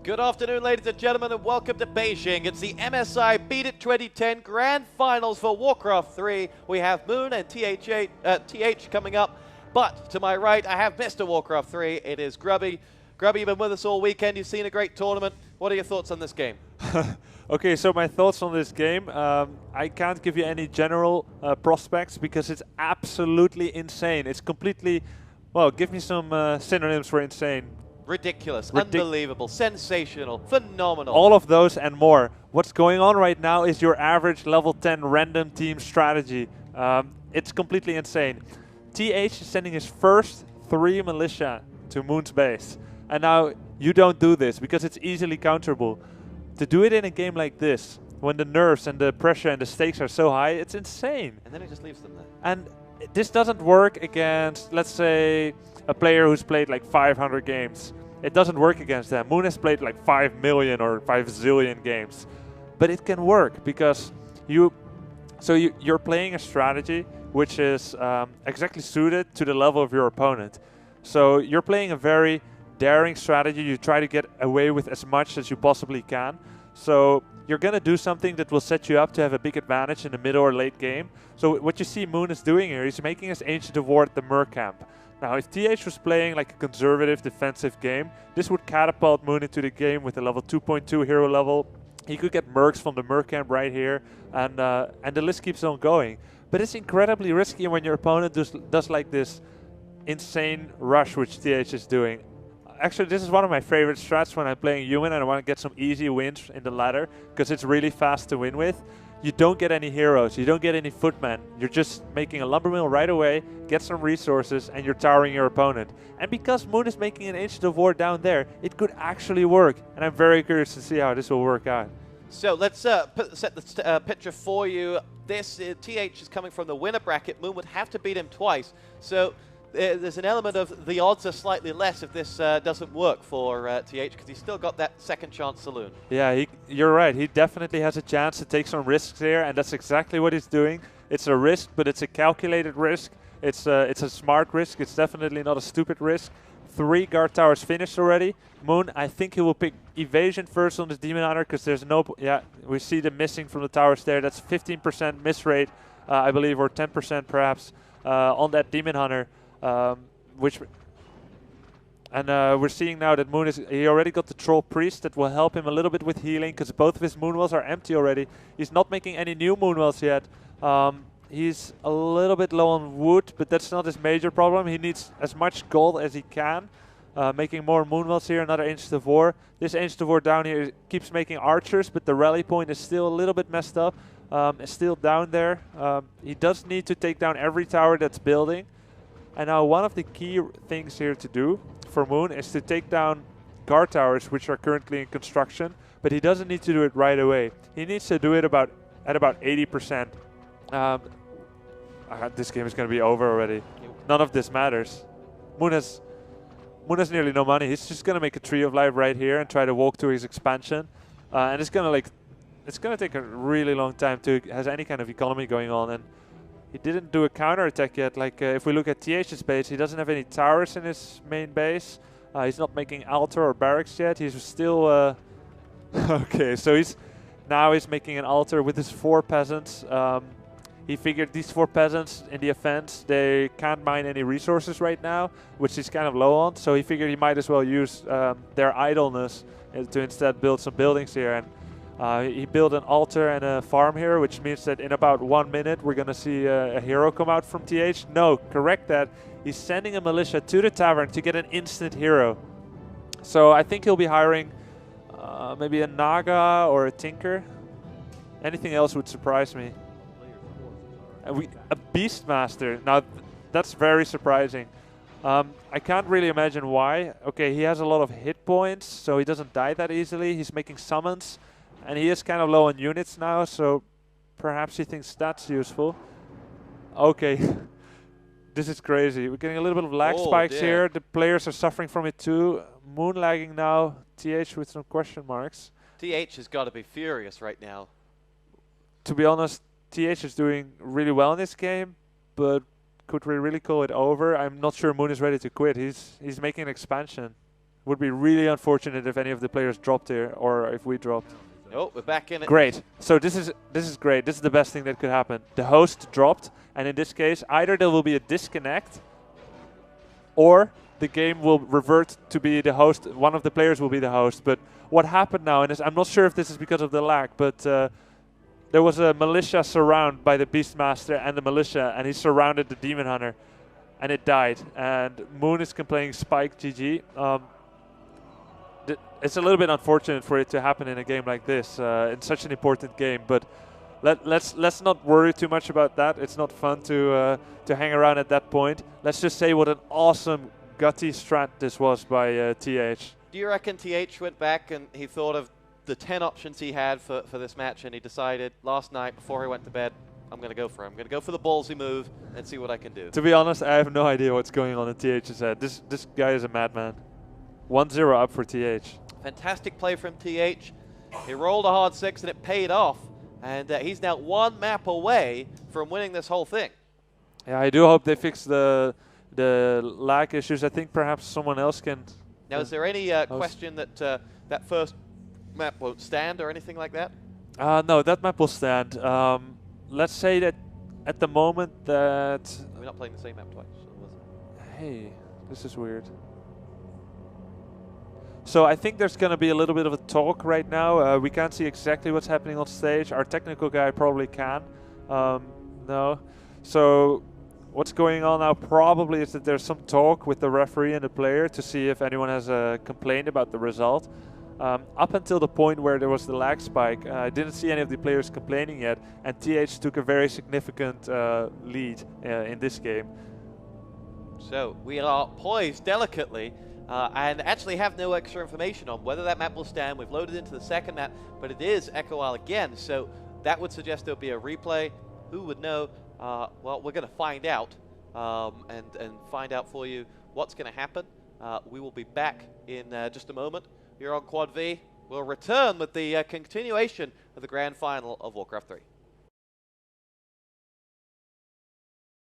Good afternoon, ladies and gentlemen, and welcome to Beijing. It's the MSI Beat It 2010 Grand Finals for Warcraft 3. We have Moon and TH coming up, but to my right, I have Mr. Warcraft 3. It is Grubby. Grubby, you've been with us all weekend. You've seen a great tournament. What are your thoughts on this game? Okay, so my thoughts on this game. I can't give you any general prospects because it's absolutely insane. It's completely, well, give me some synonyms for insane. Ridiculous, unbelievable, sensational, phenomenal. All of those and more. What's going on right now is your average level 10 random team strategy. It's completely insane. TH is sending his first 3 militia to Moon's base. And now you don't do this because it's easily counterable. To do it in a game like this, when the nerves and the pressure and the stakes are so high, it's insane. And then he just leaves them there. And this doesn't work against, let's say, a player who's played like 500 games. It doesn't work against them. Moon has played like 5 million or 5 zillion games. But it can work because you're playing a strategy which is exactly suited to the level of your opponent. So you're playing a very daring strategy. You try to get away with as much as you possibly can. So you're going to do something that will set you up to have a big advantage in the middle or late game. So what you see Moon is doing here, he's making his Ancient of War at the Merc camp. Now, if TH was playing like a conservative defensive game, this would catapult Moon into the game with a level 2.2 hero level. He could get Mercs from the Merc camp right here, and the list keeps on going. But it's incredibly risky when your opponent does like this insane rush which TH is doing. Actually, this is one of my favorite strats when I'm playing human and I want to get some easy wins in the ladder because it's really fast to win with. You don't get any heroes, you don't get any footmen. You're just making a lumber mill right away, get some resources, and you're towering your opponent. And because Moon is making an Ancient of War down there, it could actually work. And I'm very curious to see how this will work out. So let's set the picture for you. This TH is coming from the winner bracket. Moon would have to beat him twice. So there's an element of the odds are slightly less if this doesn't work for TH because he's still got that second chance saloon. Yeah, you're right. He definitely has a chance to take some risks here, and that's exactly what he's doing. It's a risk, but it's a calculated risk. It's a smart risk. It's definitely not a stupid risk. 3 guard towers finished already. Moon, I think he will pick evasion first on this Demon Hunter because there's no... Yeah, we see the missing from the towers there. That's 15% miss rate, I believe, or 10% perhaps on that Demon Hunter. We're seeing now that Moon he already got the Troll Priest that will help him a little bit with healing because both of his Moonwells are empty already. He's not making any new Moonwells yet. He's a little bit low on wood, but that's not his major problem. He needs as much gold as he can, making more Moonwells here, another Ancient of War. This Ancient of War down here keeps making archers, but the rally point is still a little bit messed up. It's still down there. He does need to take down every tower that's building. And now one of the key things here to do for Moon is to take down guard towers which are currently in construction, but he doesn't need to do it right away. He needs to do it at about 80%. This game is going to be over already. None of this matters. Moon has nearly no money. He's just going to make a Tree of Life right here and try to walk to his expansion. And it's going to take a really long time to have any kind of economy going on. And he didn't do a counter-attack yet. Like if we look at TH's base, he doesn't have any towers in his main base. He's not making altar or barracks yet. He's still... okay, so he's making an altar with his 4 peasants. He figured these 4 peasants in the offense, they can't mine any resources right now, which he's kind of low on. So he figured he might as well use their idleness to instead build some buildings here. And he built an altar and a farm here, which means that in about 1 minute we're going to see a hero come out from TH. No, correct that. He's sending a militia to the tavern to get an instant hero. So I think he'll be hiring maybe a Naga or a Tinker. Anything else would surprise me. A Beastmaster. Now that's very surprising. I can't really imagine why. Okay, he has a lot of hit points, so he doesn't die that easily. He's making summons. And he is kind of low on units now, so perhaps he thinks that's useful. Okay, this is crazy. We're getting a little bit of lag spikes here. The players are suffering from it too. Moon lagging now. TH with some question marks. TH has got to be furious right now. To be honest, TH is doing really well in this game, but could we really call it over? I'm not sure Moon is ready to quit. He's making an expansion. Would be really unfortunate if any of the players dropped here, or if we dropped. Oh, we're back in it. Great. So this is great. This is the best thing that could happen. The host dropped, and in this case, either there will be a disconnect, or the game will revert to be the host. One of the players will be the host. But what happened now, and I'm not sure if this is because of the lag, but there was a militia surround by the Beastmaster and the militia, and he surrounded the Demon Hunter, and it died. And Moon is complaining Spike GG. It's a little bit unfortunate for it to happen in a game like this, in such an important game. But let's not worry too much about that. It's not fun to hang around at that point. Let's just say what an awesome gutty strat this was by TH. Do you reckon TH went back and he thought of the 10 options he had for this match, and he decided last night before he went to bed, I'm going to go for it. I'm going to go for the ballsy move and see what I can do? To be honest, I have no idea what's going on in TH's head. This guy is a madman. 1-0 up for TH. Fantastic play from TH. He rolled a hard 6 and it paid off. And he's now 1 map away from winning this whole thing. Yeah, I do hope they fix the lag issues. I think perhaps someone else can. Now, is there any question that that first map won't stand or anything like that? No, that map will stand. Let's say that at the moment that... We're not playing the same map twice. So hey, this is weird. So I think there's going to be a little bit of a talk right now. We can't see exactly what's happening on stage. Our technical guy probably can. No. So what's going on now probably is that there's some talk with the referee and the player to see if anyone has complained about the result. Up until the point where there was the lag spike, I didn't see any of the players complaining yet, and TH took a very significant lead in this game. So we are poised delicately and actually have no extra information on whether that map will stand. We've loaded into the second map, but it is Echo Isle again, so that would suggest there'll be a replay. Who would know? Well, we're going to find out and find out for you what's going to happen. We will be back in just a moment. You're on Quad V. We'll return with the continuation of the grand final of Warcraft 3.